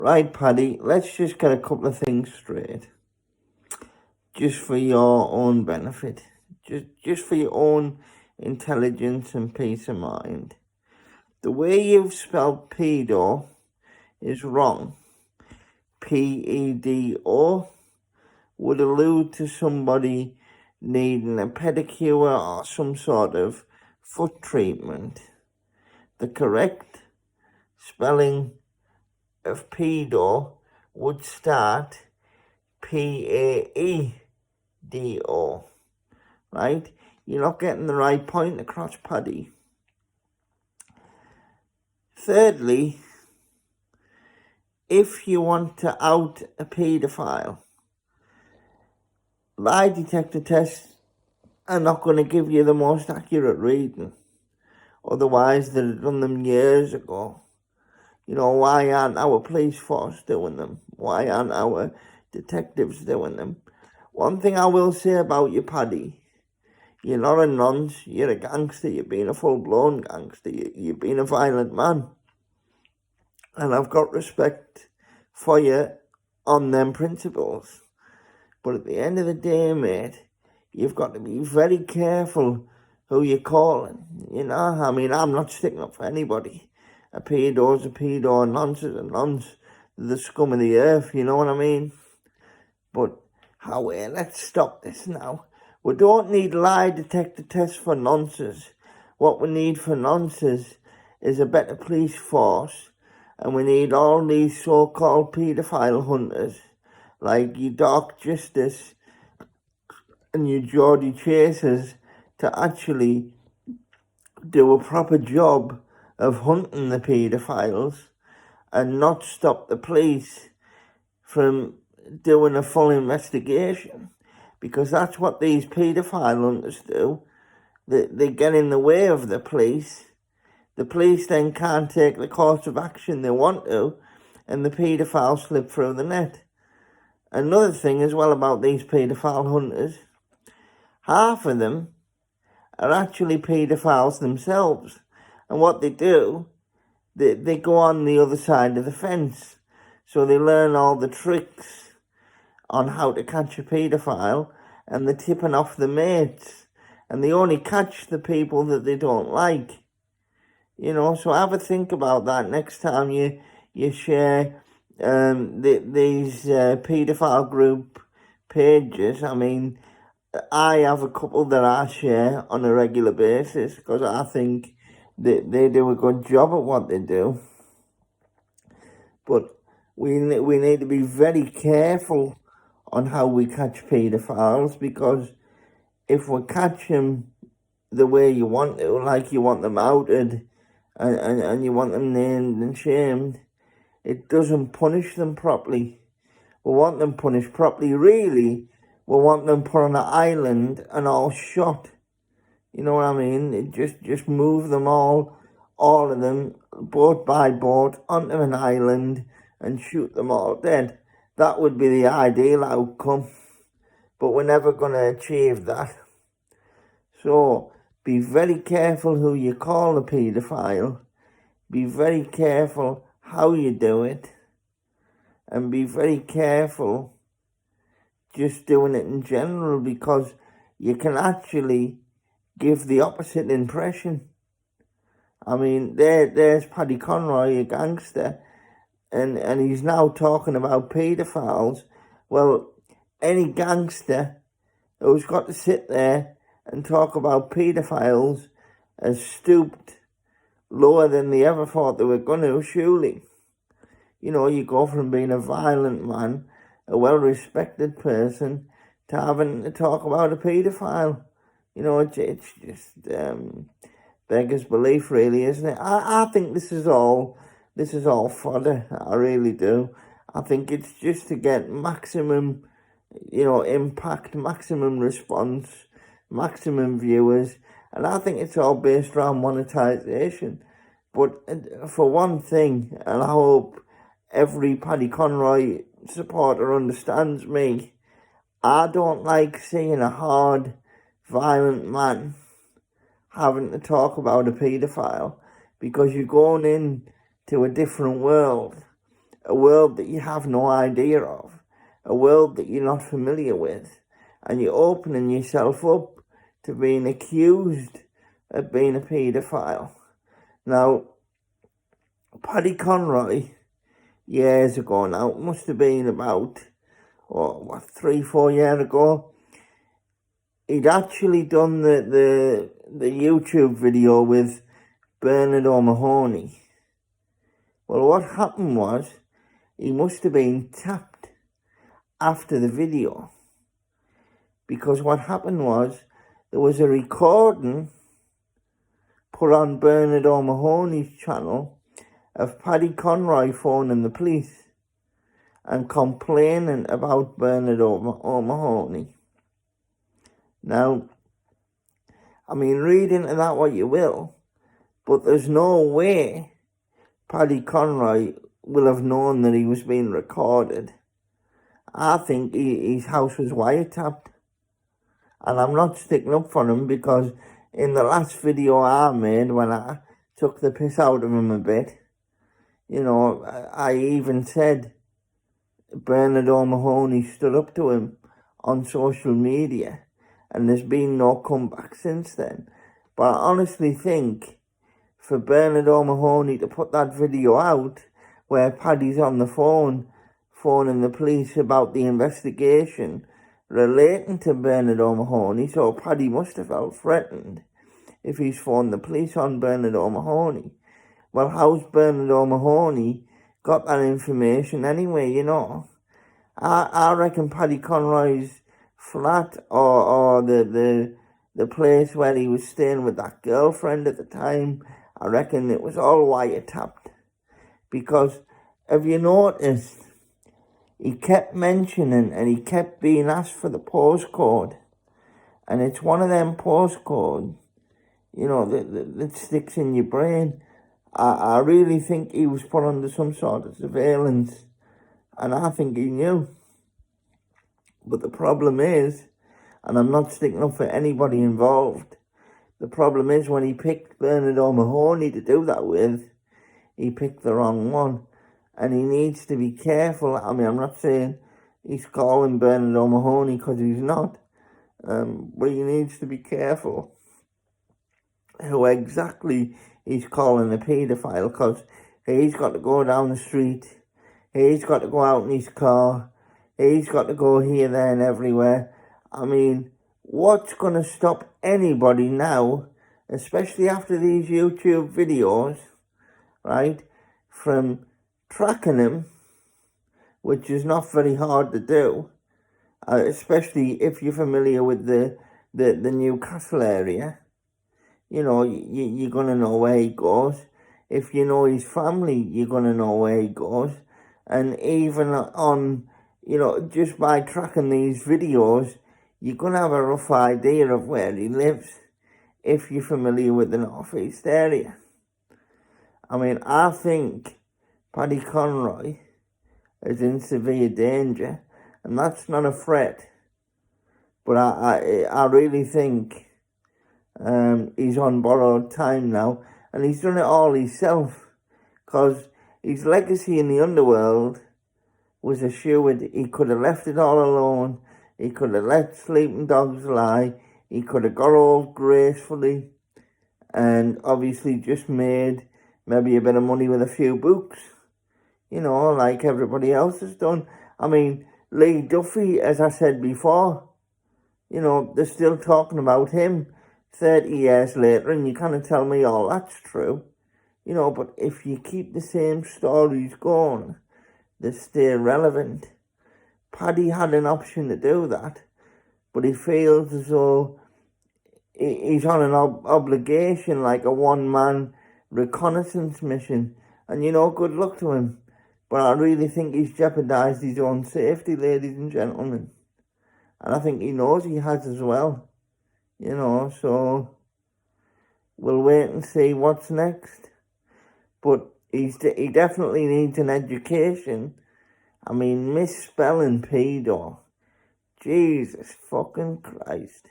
Right, Paddy, let's just get a couple of things straight. Just for your own benefit. Just for your own intelligence and peace of mind. The way you've spelled pedo is wrong. Pedo would allude to somebody needing a pedicure or some sort of foot treatment. The correct spelling of pedo would start Paedo, right? You're not getting the right point across, Paddy. Thirdly, if you want to out a paedophile, lie detector tests are not going to give you the most accurate reading. Otherwise, they'd have done them years ago. You know, why aren't our police force doing them? Why aren't our detectives doing them? One thing I will say about you, Paddy, you're not a nonce, you're a gangster, you've been a full-blown gangster, you've been a violent man. And I've got respect for you on them principles. But at the end of the day, mate, you've got to be very careful who you're calling. You know, I mean, I'm not sticking up for anybody. A pedo's a pedo, a nonce is a nonce. The scum of the earth, you know what I mean? But, let's stop this now. We don't need lie detector tests for nonces. What we need for nonces is a better police force. And we need all these so-called paedophile hunters, like your Dark Justice and your Geordie Chasers, to actually do a proper job of hunting the paedophiles and not stop the police from doing a full investigation. Because that's what these paedophile hunters do. They get in the way of the police. The police then can't take the course of action they want to, and the paedophiles slip through the net. Another thing as well about these paedophile hunters, half of them are actually paedophiles themselves. And what they do, they go on the other side of the fence. So they learn all the tricks on how to catch a paedophile, and they're tipping off the mates. And they only catch the people that they don't like. You know, so have a think about that next time you share these paedophile group pages. I mean, I have a couple that I share on a regular basis because I think that they do a good job at what they do. But we need to be very careful on how we catch paedophiles, because if we catch them the way you want to, like you want them outed, and you want them named and shamed, it doesn't punish them properly. We want them punished properly, really. We want them put on an island and all shot. You know what I mean? Just move them all of them, boat by boat, onto an island and shoot them all dead. That would be the ideal outcome. But we're never going to achieve that. So, be very careful who you call a paedophile. Be very careful how you do it. And be very careful just doing it in general, because you can actually give the opposite impression. I mean, there's Paddy Conroy, a gangster, and he's now talking about paedophiles. Well, any gangster who's got to sit there and talk about paedophiles has stooped lower than they ever thought they were going to, surely. You know, you go from being a violent man, a well-respected person, to having to talk about a paedophile. You know, it's just beggars belief, really, isn't it? I think this is all fodder. I really do. I think it's just to get maximum, impact, maximum response, maximum viewers, and I think it's all based around monetization. But for one thing, and I hope every Paddy Conroy supporter understands me, I don't like seeing a hard, violent man having to talk about a paedophile, because you're going in to a different world a world that you have no idea of, a world that you're not familiar with, and you're opening yourself up to being accused of being a paedophile. Now, Paddy Conroy, years ago now, it must have been about, 3-4 years ago, he'd actually done the YouTube video with Bernard O'Mahony. Well, what happened was, he must have been tapped after the video. Because what happened was, there was a recording put on Bernard O'Mahony's channel of Paddy Conroy phoning the police and complaining about Bernard O'Mahony. Now, I mean, read into that what you will, but there's no way Paddy Conroy will have known that he was being recorded. I think his house was wiretapped. And I'm not sticking up for him, because in the last video I made, when I took the piss out of him a bit, I even said Bernard O'Mahony stood up to him on social media, and there's been no comeback since then. But I honestly think for Bernard O'Mahony to put that video out where Paddy's on the phone phoning the police about the investigation relating to Bernard O'Mahony, so Paddy must have felt threatened if he's phoned the police on Bernard O'Mahony. Well, how's Bernard O'Mahony got that information anyway, I reckon Paddy Conroy's flat or the place where he was staying with that girlfriend at the time, I reckon it was all wiretapped. Because have you noticed, he kept mentioning and he kept being asked for the postcode. And it's one of them postcodes, that sticks in your brain. I really think he was put under some sort of surveillance. And I think he knew. But the problem is, and I'm not sticking up for anybody involved, the problem is when he picked Bernard O'Mahony to do that with, he picked the wrong one. And he needs to be careful. I mean, I'm not saying he's calling Bernard O'Mahony, because he's not. But he needs to be careful who exactly he's calling a paedophile, because he's got to go down the street, he's got to go out in his car, he's got to go here, there and everywhere. I mean, what's going to stop anybody now, especially after these YouTube videos, right, from tracking him, which is not very hard to do, especially if you're familiar with the Newcastle area. You're going to know where he goes. If you know his family, you're going to know where he goes. And even on, just by tracking these videos, you're going to have a rough idea of where he lives, if you're familiar with the North East area. I mean, I think Paddy Conroy is in severe danger, and that's not a threat. But I really think he's on borrowed time now, and he's done it all himself, because his legacy in the underworld was assured. He could have left it all alone, he could have let sleeping dogs lie, he could have got old gracefully, and obviously just made maybe a bit of money with a few books, like everybody else has done. I mean, Lee Duffy, as I said before, they're still talking about him 30 years later, and you can't tell me all that's true. But if you keep the same stories going, they stay relevant. Paddy had an option to do that, but he feels as though he's on an obligation, like a one-man reconnaissance mission, and good luck to him. But I really think he's jeopardised his own safety, ladies and gentlemen. And I think he knows he has as well. So we'll wait and see what's next. But he definitely needs an education. I mean, misspelling pedo. Jesus fucking Christ.